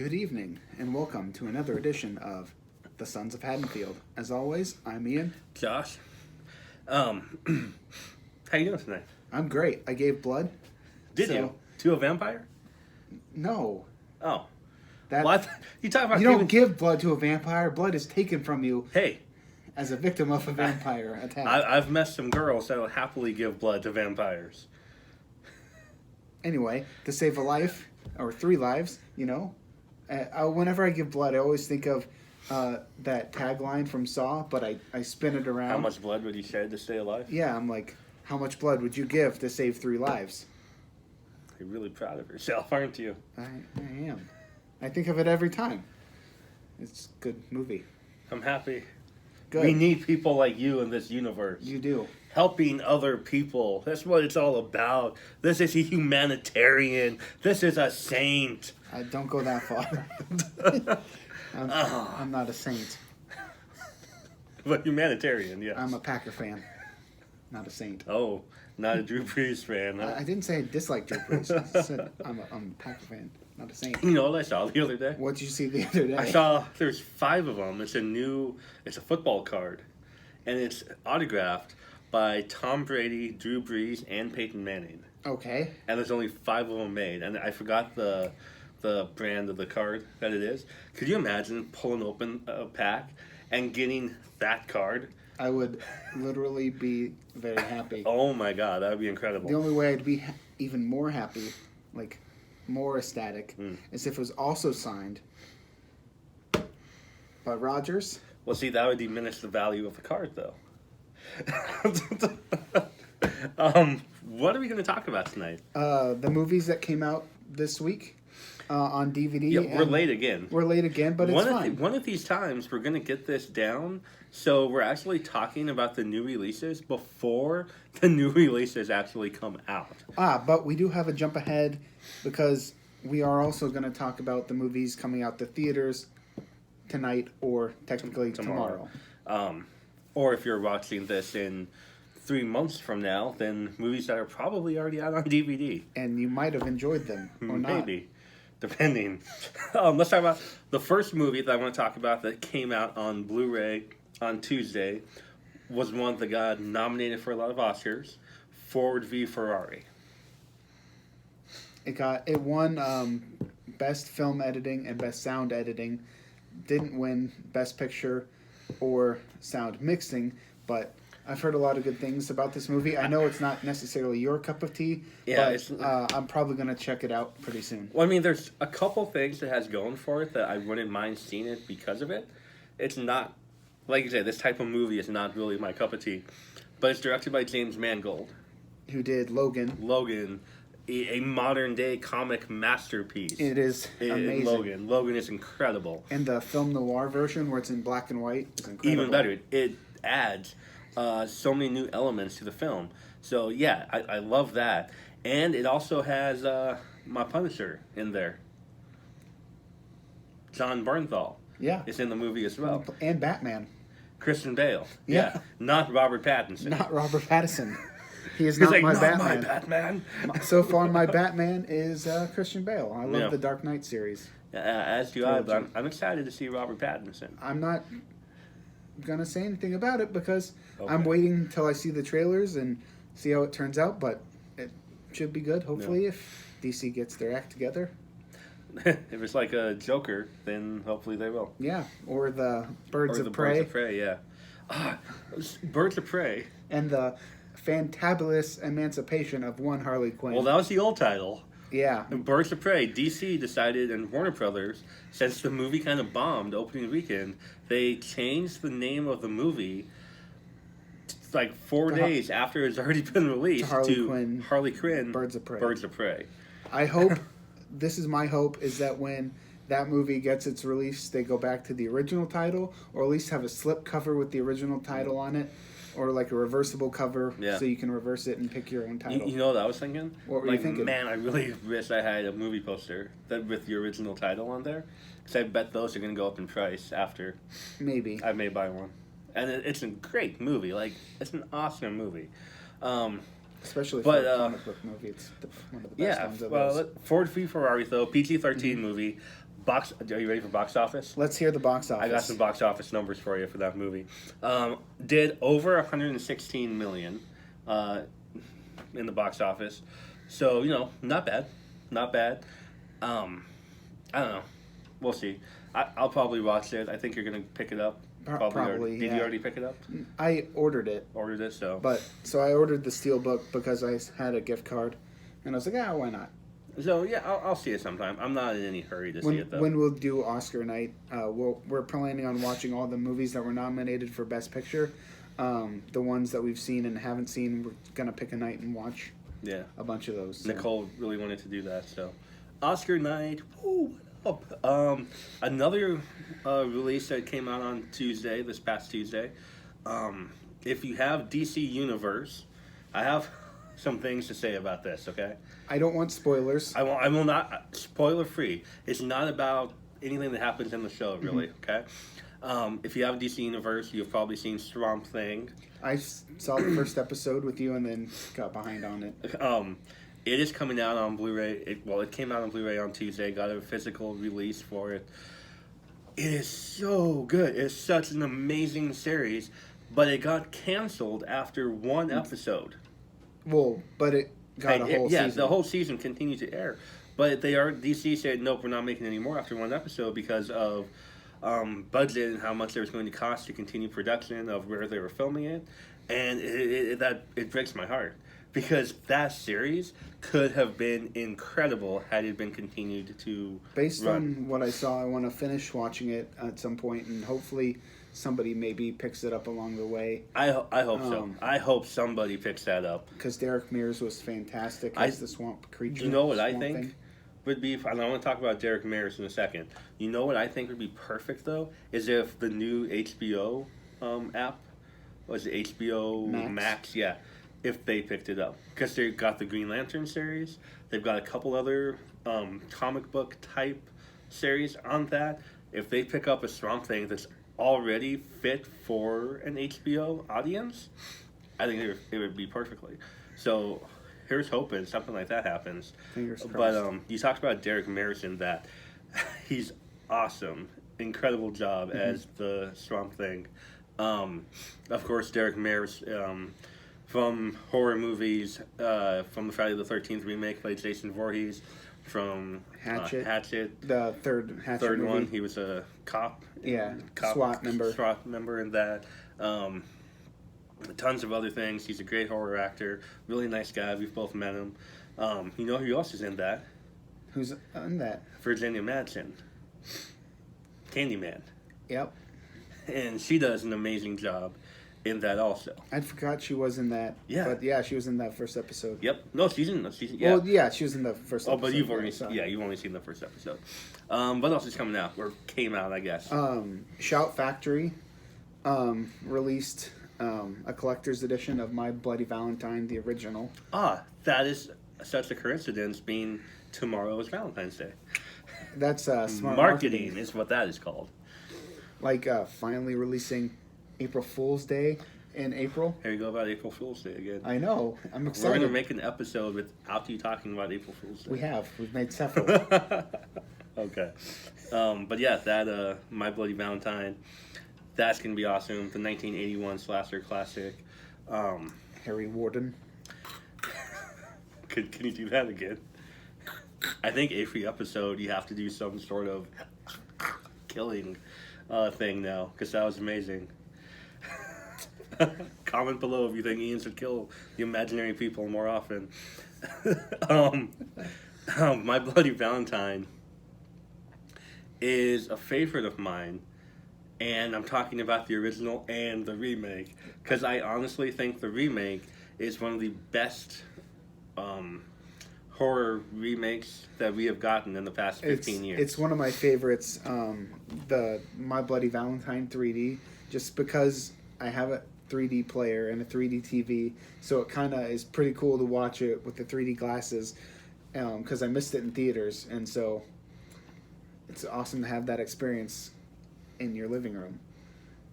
Good evening, and welcome to another edition of The Sons of Haddonfield. As always, I'm Ian. Josh, how you doing tonight? I'm great. I gave blood. Did you? To a vampire? No. Oh. That, What? You talk about you don't give blood to a vampire. Blood is taken from you Hey, as a victim of a vampire attack. I've met some girls that will happily give blood to vampires. Anyway, to save a life, or 3 lives, whenever I give blood, I always think of that tagline from Saw, but I spin it around. How much blood would you shed to stay alive? Yeah, I'm like, how much blood would you give to save 3 lives? You're really proud of yourself, aren't you? I am. I think of it every time. It's a good movie. I'm happy. Good. We need people like you in this universe. You do. Helping other people. That's what it's all about. This is a humanitarian. This is a saint. I don't go that far. I'm not a saint. But humanitarian, yes. I'm a Packer fan, not a saint. Oh, not a Drew Brees fan. Huh? I didn't say I dislike Drew Brees. I said I'm a Packer fan, not a saint. You know what I saw the other day? What did you see the other day? I saw there's 5 of them. It's a football card, and it's autographed by Tom Brady, Drew Brees, and Peyton Manning. Okay. And there's only 5 of them made, and I forgot the brand of the card that it is. Could you imagine pulling open a pack and getting that card? I would literally be very happy. Oh my God, that would be incredible. The only way I'd be even more happy, like more ecstatic, is if it was also signed by Rodgers. Well, see, that would diminish the value of the card, though. What are we going to talk about tonight? The movies that came out this week on DVD. Yeah, we're late again. We're late again, but it's fine. One of these times, we're going to get this down, so we're actually talking about the new releases before the new releases actually come out. But we do have a jump ahead because we are also going to talk about the movies coming out to theaters tonight or technically tomorrow. Or if you're watching this in 3 months from now, then movies that are probably already out on DVD. And you might have enjoyed them or not. Maybe. Depending. Let's talk about the first movie that I want to talk about that came out on Blu Ray on Tuesday. Was one that got nominated for a lot of Oscars. Ford v Ferrari. It won Best Film Editing and Best Sound Editing. Didn't win Best Picture or Sound Mixing, but I've heard a lot of good things about this movie. I know it's not necessarily your cup of tea, but I'm probably going to check it out pretty soon. Well, I mean, there's a couple things it has going for it that I wouldn't mind seeing it because of it. It's not, like you said, this type of movie is not really my cup of tea. But it's directed by James Mangold. Who did Logan. Logan, a modern-day comic masterpiece. It is amazing. Logan is incredible. And the film noir version, where it's in black and white, is incredible. Even better. It adds so many new elements to the film. So, yeah, I love that. And it also has my Punisher in there. John Bernthal. Yeah. Is in the movie as well. And Batman. Christian Bale. Yeah. Not Robert Pattinson. Not Robert Pattinson. He is not my Batman. My Batman. So far, my Batman is Christian Bale. I love the Dark Knight series. As do I, but I'm excited to see Robert Pattinson. I'm not going to say anything about it because I'm waiting until I see the trailers and see how it turns out, but it should be good, hopefully, if DC gets their act together. If it's like a Joker, then hopefully they will. Yeah, or the Birds of Prey. Birds of Prey, yeah. Birds of Prey. And the fantabulous emancipation of one Harley Quinn. Well, that was the old title. Yeah. Birds of Prey. DC decided, and Warner Brothers, since the movie kind of bombed opening weekend, they changed the name of the movie like 4 days after it's already been released to Harley Quinn. Birds of Prey. Birds of Prey. I hope, this is my hope, is that when that movie gets its release, they go back to the original title, or at least have a slip cover with the original title on it. Or like a reversible cover, so you can reverse it and pick your own title. You know what I was thinking? What were you thinking? Man, I really wish I had a movie poster with the original title on there. Because I bet those are going to go up in price after. Maybe. I may buy one. And it's a great movie. Like, it's an awesome movie. Especially But, for a comic book movie, it's one of the best Yeah, ones of well, those. Ford v Ferrari though, PG-13 movie. Are you ready for box office? Let's hear the box office. I got some box office numbers for you for that movie. Did over 116 million in the box office, so not bad, not bad. I don't know, we'll see. I'll probably watch it. I think you're gonna pick it up. Probably. Did you already pick it up? I ordered it. Ordered it, so. So I ordered the Steelbook because I had a gift card, and I was like, why not? So yeah, I'll see it sometime. I'm not in any hurry to see it though. When we'll do Oscar night, we're planning on watching all the movies that were nominated for Best Picture. The ones that we've seen and haven't seen, we're gonna pick a night and watch. Yeah, a bunch of those. So. Nicole really wanted to do that, so Oscar night. Woo, what up? Another release that came out on Tuesday, this past Tuesday. If you have DC Universe, I have some things to say about this. Okay. I don't want spoilers. I will not spoiler free. It's not about anything that happens in the show, really. Okay. If you have DC Universe, you've probably seen Swamp Thing. I saw the first episode with you and then got behind on it. It is coming out on Blu Ray. It came out on Blu Ray on Tuesday. Got a physical release for it. It is so good. It's such an amazing series, but it got canceled after one episode. Well, but it got a whole season. Yeah, the whole season continued to air. But DC said, nope, we're not making any more after one episode because of budget and how much it was going to cost to continue production of where they were filming it. And it breaks my heart. Because that series could have been incredible had it been continued to Based run. on what I saw, I want to finish watching it at some point, and hopefully somebody maybe picks it up along the way. I hope so. I hope somebody picks that up. Because Derek Mears was fantastic as the swamp creature. You know what I Swamp think Thing. would be... And I want to talk about Derek Mears in a second. You know what I think would be perfect, though? Is if the new HBO app, was it HBO Max? Yeah. If they picked it up. Because they've got the Green Lantern series. They've got a couple other comic book type series on that. If they pick up a Swamp Thing that's already fit for an HBO audience, I think it would be perfectly. So here's hoping something like that happens. Fingers crossed. But you talked about Derek Mears in that. He's awesome. Incredible job as the Swamp Thing. Of course, Derek Mears... from horror movies, from the Friday the 13th remake by Jason Voorhees, from Hatchet. The third Hatchet Third movie. one, he was a cop. Yeah, SWAT member. SWAT member in that. Tons of other things. He's a great horror actor. Really nice guy. We've both met him. You know who else is in that? Who's in that? Virginia Madsen. Candyman. Yep. And she does an amazing job in that also. I forgot she was in that. Yeah. But yeah, she was in that first episode. Yep. No, she's in. Yeah. Well, yeah, she was in the first episode. Oh, but you've only seen the first episode. What else is coming out or came out? I guess. Shout Factory released a collector's edition of My Bloody Valentine, the original. That is such a coincidence. Being tomorrow is Valentine's Day. That's smart marketing is what that is called. Like finally releasing April Fool's Day in April. Here you go about April Fool's Day again. I know. I'm excited. We're going to make an episode without you talking about April Fool's Day. We have. We've made several. Okay. But yeah, that My Bloody Valentine, that's going to be awesome. The 1981 slasher classic. Harry Warden. Can you do that again? I think every episode you have to do some sort of killing thing now, because that was amazing. Comment below if you think Ian should kill the imaginary people more often. My Bloody Valentine is a favorite of mine, and I'm talking about the original and the remake, because I honestly think the remake is one of the best horror remakes that we have gotten in the past 15 years. It's one of my favorites, the My Bloody Valentine 3D, just because I have a 3D player and a 3D TV, so it kind of is pretty cool to watch it with the 3D glasses, because I missed it in theaters, and so it's awesome to have that experience in your living room.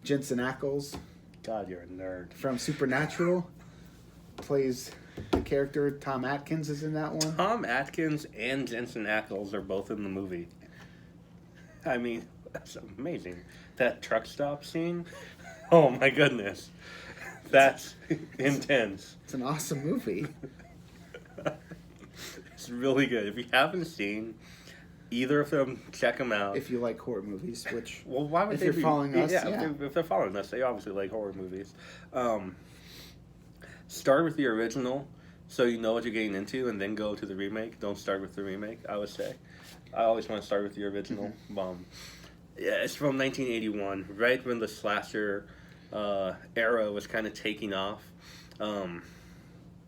Jensen Ackles, God, you're a nerd. from Supernatural, plays the character Tom Atkins is in that one. Tom Atkins and Jensen Ackles are both in the movie. I mean, that's amazing. That truck stop scene. Oh my goodness, that's intense. It's an awesome movie. It's really good. If you haven't seen either of them, check them out. If you like horror movies, which Well, why would if they you're be, following us, yeah, yeah. If they're following us, they obviously like horror movies. Start with the original, so you know what you're getting into, and then go to the remake. Don't start with the remake, I would say. I always want to start with the original. Yeah, it's from 1981, right when the slasher era was kind of taking off.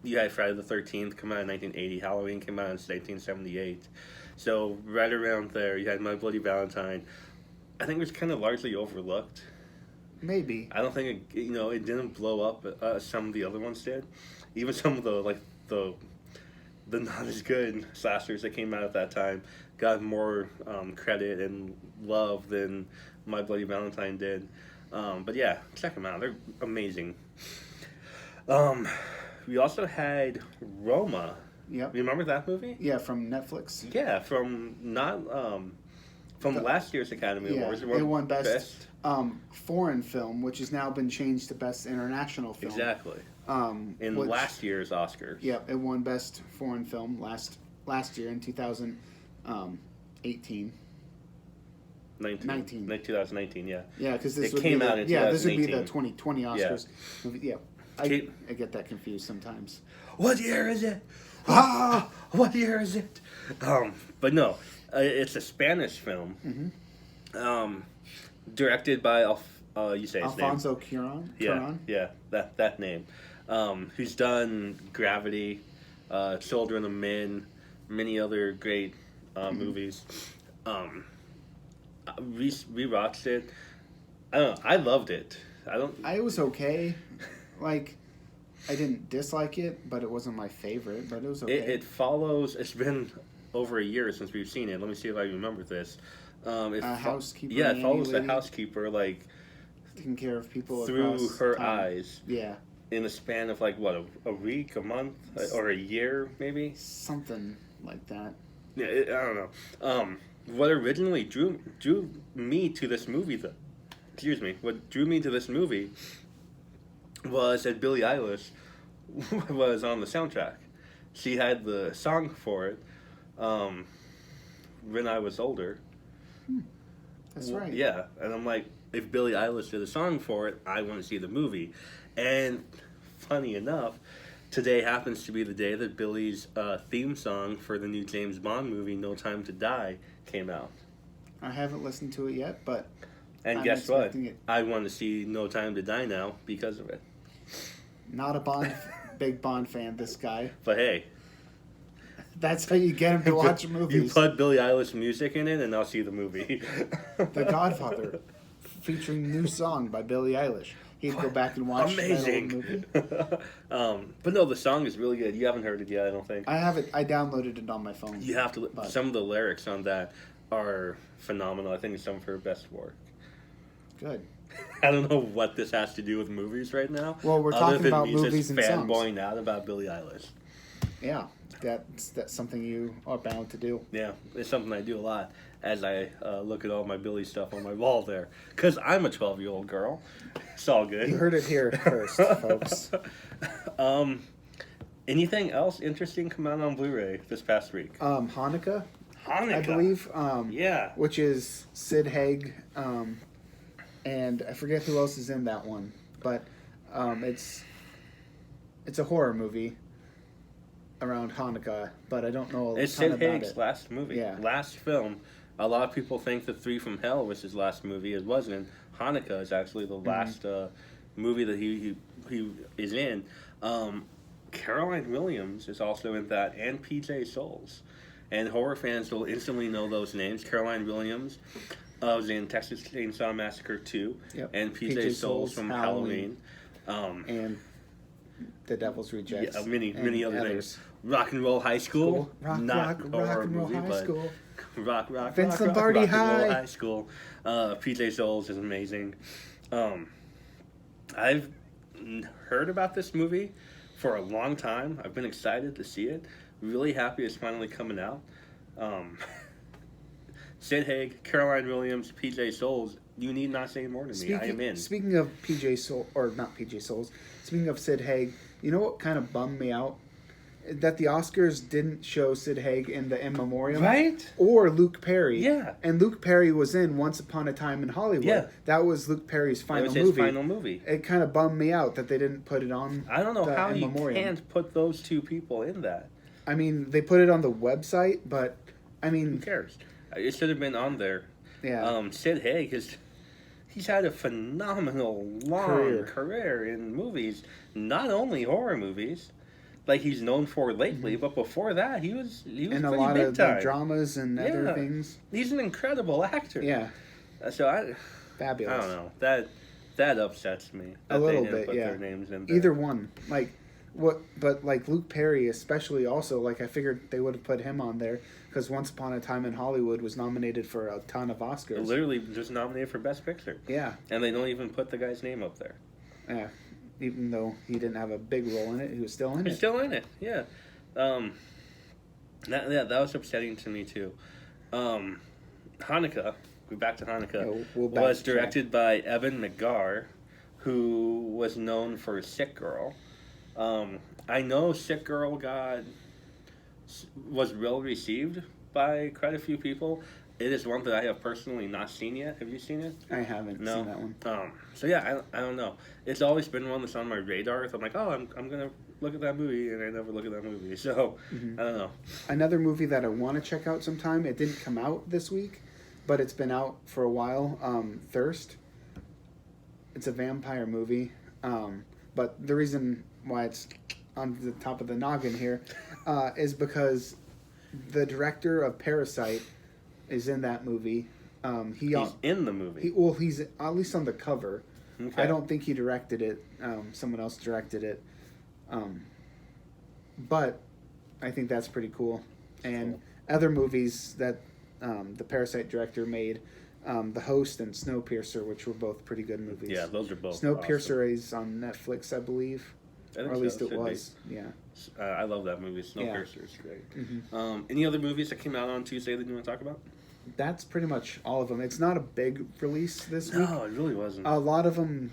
You had Friday the 13th come out in 1980. Halloween came out in 1978. So right around there, you had My Bloody Valentine. I think it was kind of largely overlooked. maybe. I don't think it didn't blow up as some of the other ones did. Even some of the not as good slashers that came out at that time got more credit and love than My Bloody Valentine did. But yeah, check them out. They're amazing. We also had Roma. Yep. Remember that movie? Yeah, from Netflix. Yeah, from last year's Academy Yeah, Awards. it won best foreign film, which has now been changed to best international film. Exactly. In last year's Oscars. Yep, it won best foreign film last year in 2018. 2019, yeah. Yeah, because this It would came be out in this would be the 2018. 2020 Oscars. Yeah, I Kate- get that confused sometimes. What year is it? Ah, what year is it? But no, it's a Spanish film. Directed by you say his Alfonso Cuarón. name? Yeah, that name. Who's done Gravity, Children of Men, many other great movies. Rewatched it. I don't know. I loved it. I was okay. Like, I didn't dislike it, but it wasn't my favorite. But it was okay. It follows. It's been over a year since we've seen it. Let me see if I remember this. Housekeeper. Yeah, it follows the lady housekeeper taking care of people through across her time. eyes Yeah, in the span of a week, a month, or a year, maybe. something like that. Yeah, I don't know. What originally drew me to this movie, what drew me to this movie was that Billie Eilish was on the soundtrack. She had the song for it when I was older. That's right. Yeah, and I'm like, if Billie Eilish did a song for it, I want to see the movie. And funny enough, today happens to be the day that Billie's theme song for the new James Bond movie, No Time to Die, came out. I haven't listened to it yet, but And I'm guess what? expecting it. I want to see No Time to Die now because of it. Not a big Bond fan, this guy. But hey, That's how you get him to watch you movies. put Billie Eilish music in it, and I'll see the movie. The Godfather, featuring new song by Billie Eilish. He'd go back and watch that old Amazing. movie. But no, the song is really good. You haven't heard it yet, I don't think. I have it. I downloaded it on my phone. You have to. But- Some of the lyrics on that are phenomenal. I think it's some of her best work. Good. I don't know what this has to do with movies right now. Well, we're other talking than about me movies just and songs. fanboying out about Billie Eilish. Yeah, that's something you are bound to do. Yeah, it's something I do a lot as I look at all my Billie stuff on my wall there. Because I'm a 12-year-old girl. It's all good. You heard it here first, folks. Anything else interesting come out on Blu Ray this past week? Hanukkah, Hanukkah. I believe. Yeah. Which is Sid Haig, and I forget who else is in that one, but it's a horror movie around Hanukkah, but I don't know a It's ton Sid about Haig's it. last movie. Yeah. Last film. A lot of people think that Three from Hell was his last movie. It wasn't. Hanukkah is actually the last movie that he is in. Caroline Williams is also in that, and PJ Souls. And horror fans will instantly know those names. Caroline Williams was in Texas Chainsaw Massacre 2, Yep. and PJ Souls from Halloween. And The Devil's Rejects. Yeah, many other others. things. Rock and Roll High School. Rock and Roll movie, High but School. Rock Vince and Lombardi Roll High. High School. PJ Souls is amazing. I've heard about this movie for a long time. I've been excited to see it. Really happy it's finally coming out. Sid Haig, Caroline Williams, PJ Souls. You need not say more to me. I am in. Speaking of PJ Souls, or not PJ Souls, speaking of Sid Haig, you know what kind of bummed me out? That the Oscars didn't show Sid Haig in the in memoriam. Right? Or Luke Perry. Yeah. And Luke Perry was in Once Upon a Time in Hollywood. Yeah. That was Luke Perry's final It was his final movie. It kind of bummed me out that they didn't put it on. I don't know the how in you memoriam. can't put those two people in that. I mean, they put it on the website, but I Who mean, cares? It should have been on there. yeah. Sid Haig he's had a phenomenal long career in movies, not only horror movies, like he's known for lately, but before that he was And a pretty lot big of time. the dramas and other things. He's an incredible actor. Yeah. So Fabulous. I don't know. That upsets me. That A little they didn't bit, put yeah. their names in there. Either one. But like Luke Perry especially also, like I figured they would have put him on there because Once Upon a Time in Hollywood was nominated for a ton of Oscars. Literally just nominated for Best Picture. Yeah. And they don't even put the guy's name up there. Yeah. Even though he didn't have a big role in it, he was still in He's it. still in it, yeah. That was upsetting to me too. Hanukkah, we're back to Hanukkah, Yeah, we'll back was track. directed by Evan McGarr, who was known for Sick Girl. I know Sick Girl was well received by quite a few people. It is one that I have personally not seen yet. Have you seen it? I haven't No. seen that one. So yeah, I don't know. It's always been one that's on my radar. So I'm like, oh, I'm gonna look at that movie, and I never look at that movie. So I don't know. Another movie that I want to check out sometime. It didn't come out this week, but it's been out for a while. Thirst. It's a vampire movie, but the reason why it's on the top of the noggin here is because the director of Parasite is in that movie. He's in the movie. He's at least on the cover. Okay. I don't think he directed it. Someone else directed it. But I think that's pretty cool. And other movies that the Parasite director made, The Host and Snowpiercer, which were both pretty good movies. Yeah, those are both. Snowpiercer is on Netflix, I believe. I think Or at least so, it should was. Yeah. be. I love that movie. Snowpiercer is great. Mm-hmm. Any other movies that came out on Tuesday that you want to talk about? That's pretty much all of them. It's not a big release this week. No, it really wasn't. A lot of them,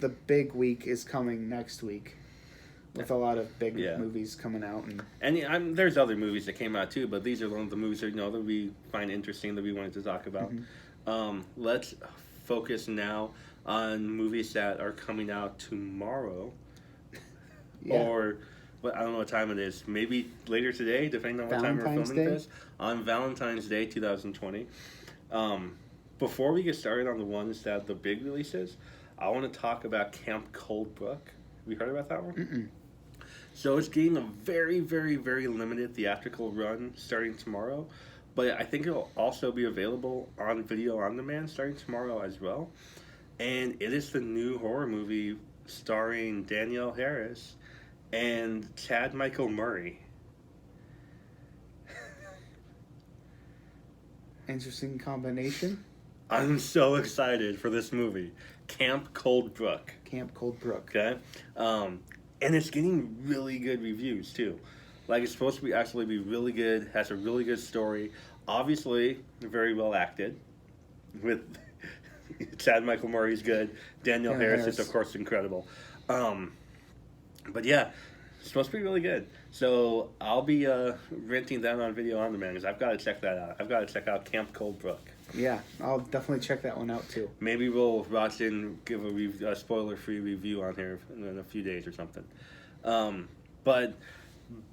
the big week is coming next week. With a lot of big movies coming out. And there's other movies that came out too, but these are one of the movies that, that we find interesting that we wanted to talk about. Let's focus now on movies that are coming out tomorrow. Yeah. Or, I don't know what time it is. Maybe later today, depending on what time we're Valentine's filming Day? this. On Valentine's Day 2020. Before we get started on the ones that the big releases, I want to talk about Camp Coldbrook. Have you heard about that one? Mm-mm. So it's getting a very, very, very limited theatrical run starting tomorrow. But I think it'll also be available on video on demand starting tomorrow as well. And it is the new horror movie starring Danielle Harris and Chad Michael Murray. Interesting combination. I'm so excited for this movie. Camp Coldbrook. Camp Coldbrook. Okay? And it's getting really good reviews, too. Like, it's supposed to actually be really good, has a really good story. Obviously, very well acted. With Chad Michael Murray's good. Danielle Harris is, of course, incredible. But yeah, it's supposed to be really good. So I'll be renting that on video on demand because I've got to check that out. I've got to check out Camp Coldbrook. Yeah, I'll definitely check that one out too. Maybe we'll watch and give a spoiler-free review on here in a few days or something. But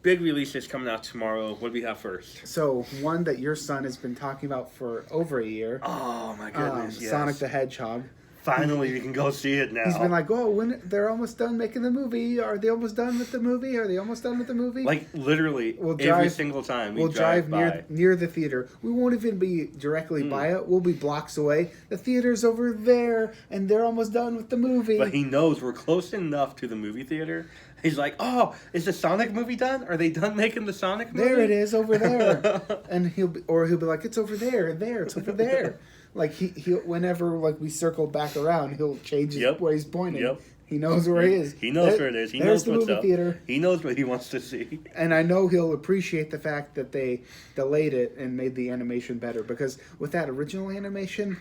big releases coming out tomorrow. What do we have first? So one that your son has been talking about for over a year. Oh my goodness! Yes. Sonic the Hedgehog. Finally, we can go see it now. He's been like, "Oh, when they're almost done making the movie? Are they almost done with the movie? Are they almost done with the movie?" Like literally, every single time we'll drive by. near the theater. We won't even be directly by it. We'll be blocks away. The theater's over there, and they're almost done with the movie. But he knows we're close enough to the movie theater. He's like, "Oh, is the Sonic movie done? Are they done making the Sonic movie?" There it is, over there. And he'll be like, "It's over there, it's over there." Like he whenever like we circle back around, he'll change where he's pointing. Yep. He knows where he is. He knows where it is. He knows the what's movie up. theater. He knows what he wants to see. And I know he'll appreciate the fact that they delayed it and made the animation better, because with that original animation,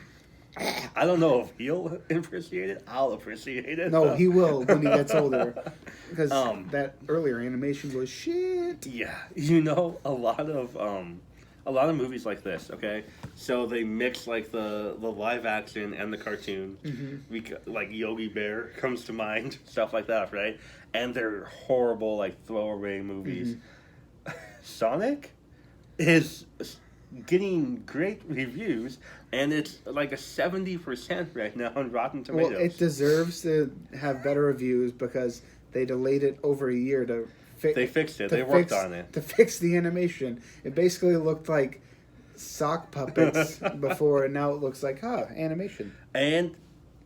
I don't know if he'll appreciate it. I'll appreciate it. no, he will when he gets older, because Um, that earlier animation was shit. Yeah, you know, a lot of movies like this. Okay, so they mix like the live action and the cartoon. Like Yogi Bear comes to mind, stuff like that, right? And they're horrible, like throwaway movies. Sonic is getting great reviews, and it's like a 70% right now on Rotten Tomatoes. Well, it deserves to have better reviews because they delayed it over a year to fix. They fixed it. They worked on it to fix the animation. It basically looked like sock puppets before, and now it looks like animation. And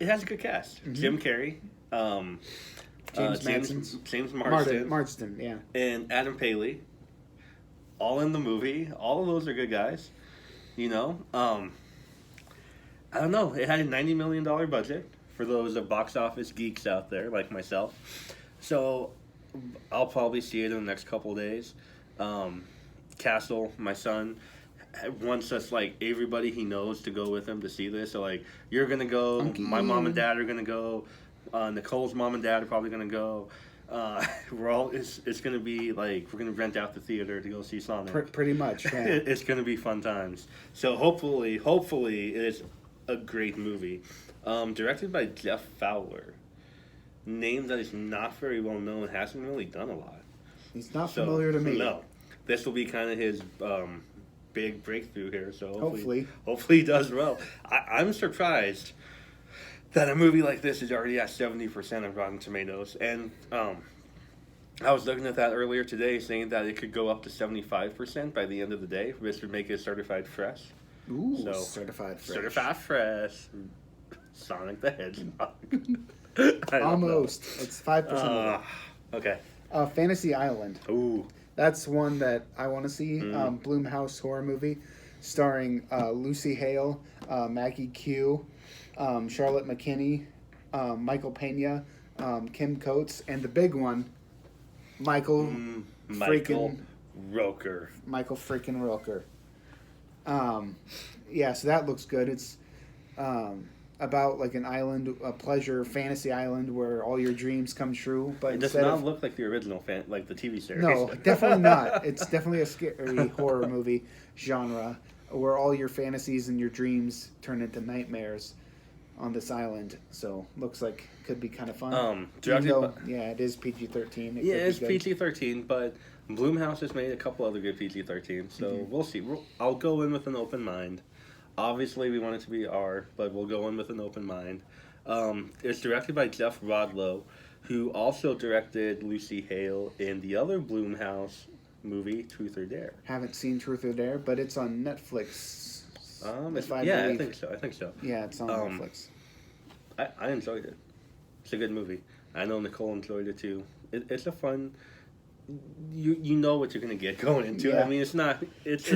it has a good cast: Jim Carrey, James Marsden, yeah, and Adam Paley. All in the movie. All of those are good guys. You know, I don't know. It had a $90 million budget for those box office geeks out there like myself. So I'll probably see it in the next couple of days. Castle, my son, wants us, like, everybody he knows to go with him to see this. So, like, you're going to go. My mom and dad are going to go. Nicole's mom and dad are probably going to go. It's going to be like we're going to rent out the theater to go see Sonic. Pretty much. Yeah. It's going to be fun times. So hopefully it is a great movie. Directed by Jeff Fowler, name that is not very well known, hasn't really done a lot. He's not familiar to me. No, this will be kind of his big breakthrough here. So hopefully he does well. I'm surprised that a movie like this is already at 70% of Rotten Tomatoes. And I was looking at that earlier today, saying that it could go up to 75% by the end of the day, which would make it certified fresh. Ooh, so, certified fresh. Certified fresh. Sonic the Hedgehog. Almost. It's 5%. Okay. Fantasy Island. Ooh. That's one that I want to see. Blumhouse horror movie starring Lucy Hale, Maggie Q, Charlotte McKinney, Michael Pena, Kim Coates, and the big one, Michael Rooker. Michael freaking Rooker. Yeah, so that looks good. It's about like an island, a pleasure fantasy island where all your dreams come true. But it does not look like the original like the TV series. No, definitely not. It's definitely a scary horror movie genre where all your fantasies and your dreams turn into nightmares on this island. So looks like could be kind of fun. It is PG-13. It's PG-13, but Blumhouse has made a couple other good PG-13, so we'll see. I'll go in with an open mind. Obviously, we want it to be R, but we'll go in with an open mind. It's directed by Jeff Rodlow, who also directed Lucy Hale in the other Blumhouse movie, Truth or Dare. Haven't seen Truth or Dare, but it's on Netflix. I think so. Yeah, it's on Netflix. I enjoyed it. It's a good movie. I know Nicole enjoyed it too. It's a fun. You know what you're gonna get going into. Yeah. I mean, it's a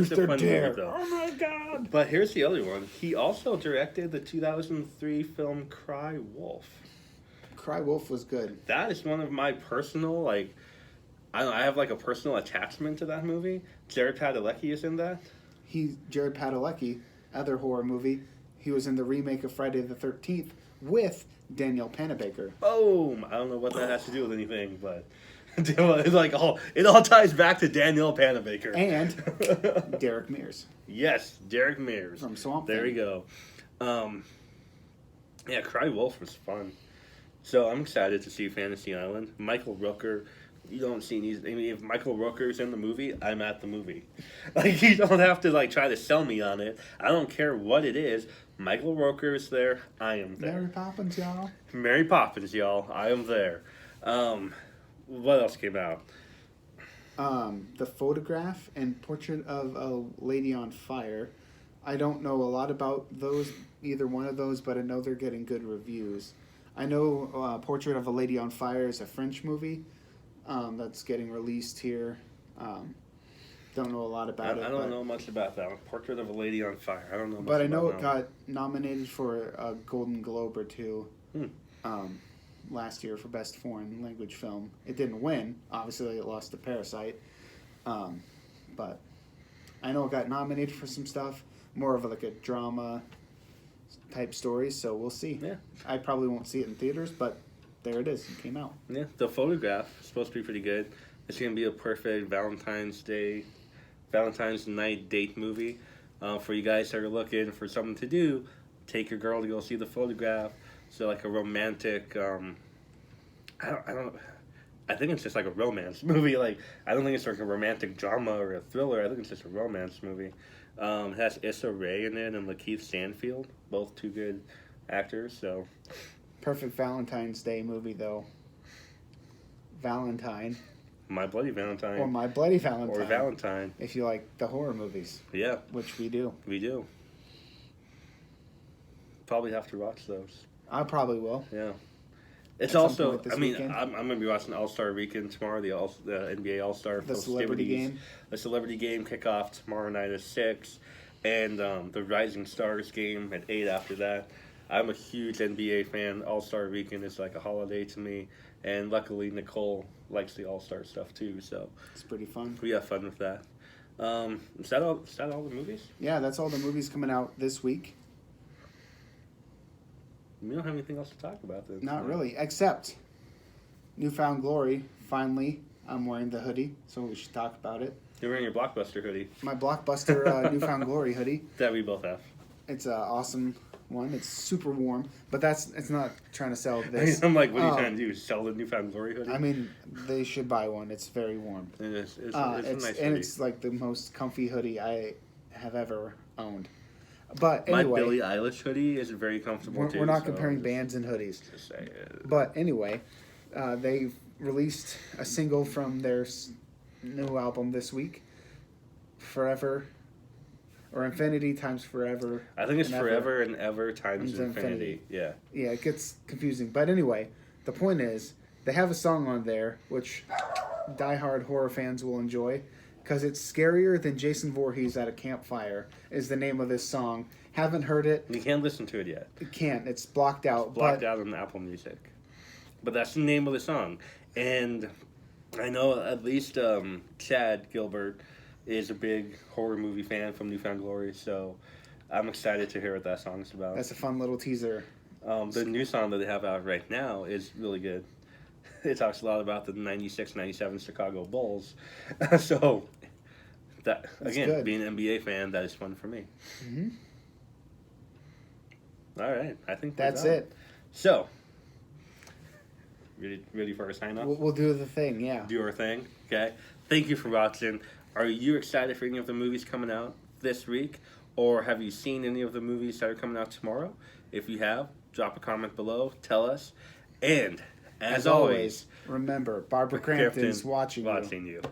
fun movie though. Oh my god! But here's the other one. He also directed the 2003 film Cry Wolf. Cry Wolf was good. That is one of my personal I have like a personal attachment to that movie. Jared Padalecki is in that. Jared Padalecki, other horror movie. He was in the remake of Friday the 13th with Danielle Panabaker. Boom! I don't know what that has to do with anything, but it's like it all ties back to Danielle Panabaker and Derek Mears. Yes, Derek Mears from Swamp Thing. There we go. Yeah, Cry Wolf was fun. So I'm excited to see Fantasy Island. Michael Rooker. You don't see these. I mean, if Michael Rooker's in the movie, I'm at the movie. Like, you don't have to try to sell me on it. I don't care what it is. Michael Rooker is there. I am there. Mary Poppins, y'all. Mary Poppins, y'all. I am there. What else came out? The Photograph and Portrait of a Lady on Fire. I don't know a lot about either one of those, but I know they're getting good reviews. I know Portrait of a Lady on Fire is a French movie that's getting released here. Don't know a lot about it. I don't know much about that one. Portrait of a Lady on Fire. I don't know much but I know about it got nominated for a Golden Globe or two. last year for Best Foreign Language Film. It didn't win. Obviously, it lost to Parasite. But I know it got nominated for some stuff. More of like a drama type story, so we'll see. Yeah. I probably won't see it in theaters, but there it is. It came out. Yeah, The Photograph is supposed to be pretty good. It's going to be a perfect Valentine's night date movie for you guys that are looking for something to do. Take your girl to go see The Photograph. So like a romantic, I think it's just like a romance movie. Like, I don't think it's like a romantic drama or a thriller. I think it's just a romance movie. It has Issa Rae in it and Lakeith Stanfield, both two good actors. So Perfect Valentine's Day movie, though. Valentine. My Bloody Valentine. Or My Bloody Valentine. Or Valentine. If you like the horror movies. Yeah. Which we do. We do. Probably have to watch those. I probably will. Yeah. It's At some also, point this I mean, weekend. I'm going to be watching All-Star Weekend tomorrow, the NBA All-Star The celebrity festivities. game. The celebrity game kickoff tomorrow night at 6, and the Rising Stars game at 8 after that. I'm a huge NBA fan. All-Star Weekend is like a holiday to me, and luckily Nicole likes the All-Star stuff too, so It's pretty fun. we have fun with that. Is that all the movies? Yeah, that's all the movies coming out this week. We don't have anything else to talk about then. Not really, except Newfound Glory. Finally, I'm wearing the hoodie, so we should talk about it. You're wearing your Blockbuster hoodie My Blockbuster Newfound Glory hoodie. that we both have. It's an awesome one. It's super warm, but it's not trying to sell this. I'm like, what are you trying to do? Sell the Newfound Glory hoodie? I mean, they should buy one. It's very warm. It is. It's a nice And hoodie. it's like the most comfy hoodie I have ever owned. But My anyway, Billie Eilish hoodie is very comfortable too. we're not so comparing just- bands and hoodies. Just say it. But anyway, they released a single from their new album this week, Forever, or Infinity times Forever. I think it's and Ever. forever and ever times Times infinity. Yeah. Yeah, it gets confusing. But anyway, the point is, they have a song on there which diehard horror fans will enjoy, because it's Scarier Than Jason Voorhees at a Campfire is the name of this song. Haven't heard it. You can't listen to it yet. You can't. It's blocked out. Blocked out on Apple Music. But that's the name of the song. And I know at least Chad Gilbert is a big horror movie fan from Newfound Glory, so I'm excited to hear what that song's about. That's a fun little teaser. The new song that they have out right now is really good. It talks a lot about the 96-97 Chicago Bulls. So, that That's again, good. being an NBA fan, that is fun for me. Hmm. All right, I think we're That's done. it. So, ready for our sign off? We'll do the thing, yeah. Do our thing, okay? Thank you for watching. Are you excited for any of the movies coming out this week? Or have you seen any of the movies that are coming out tomorrow? If you have, drop a comment below. Tell us. And, as always, remember, Barbara Crampton's watching you. Watching you.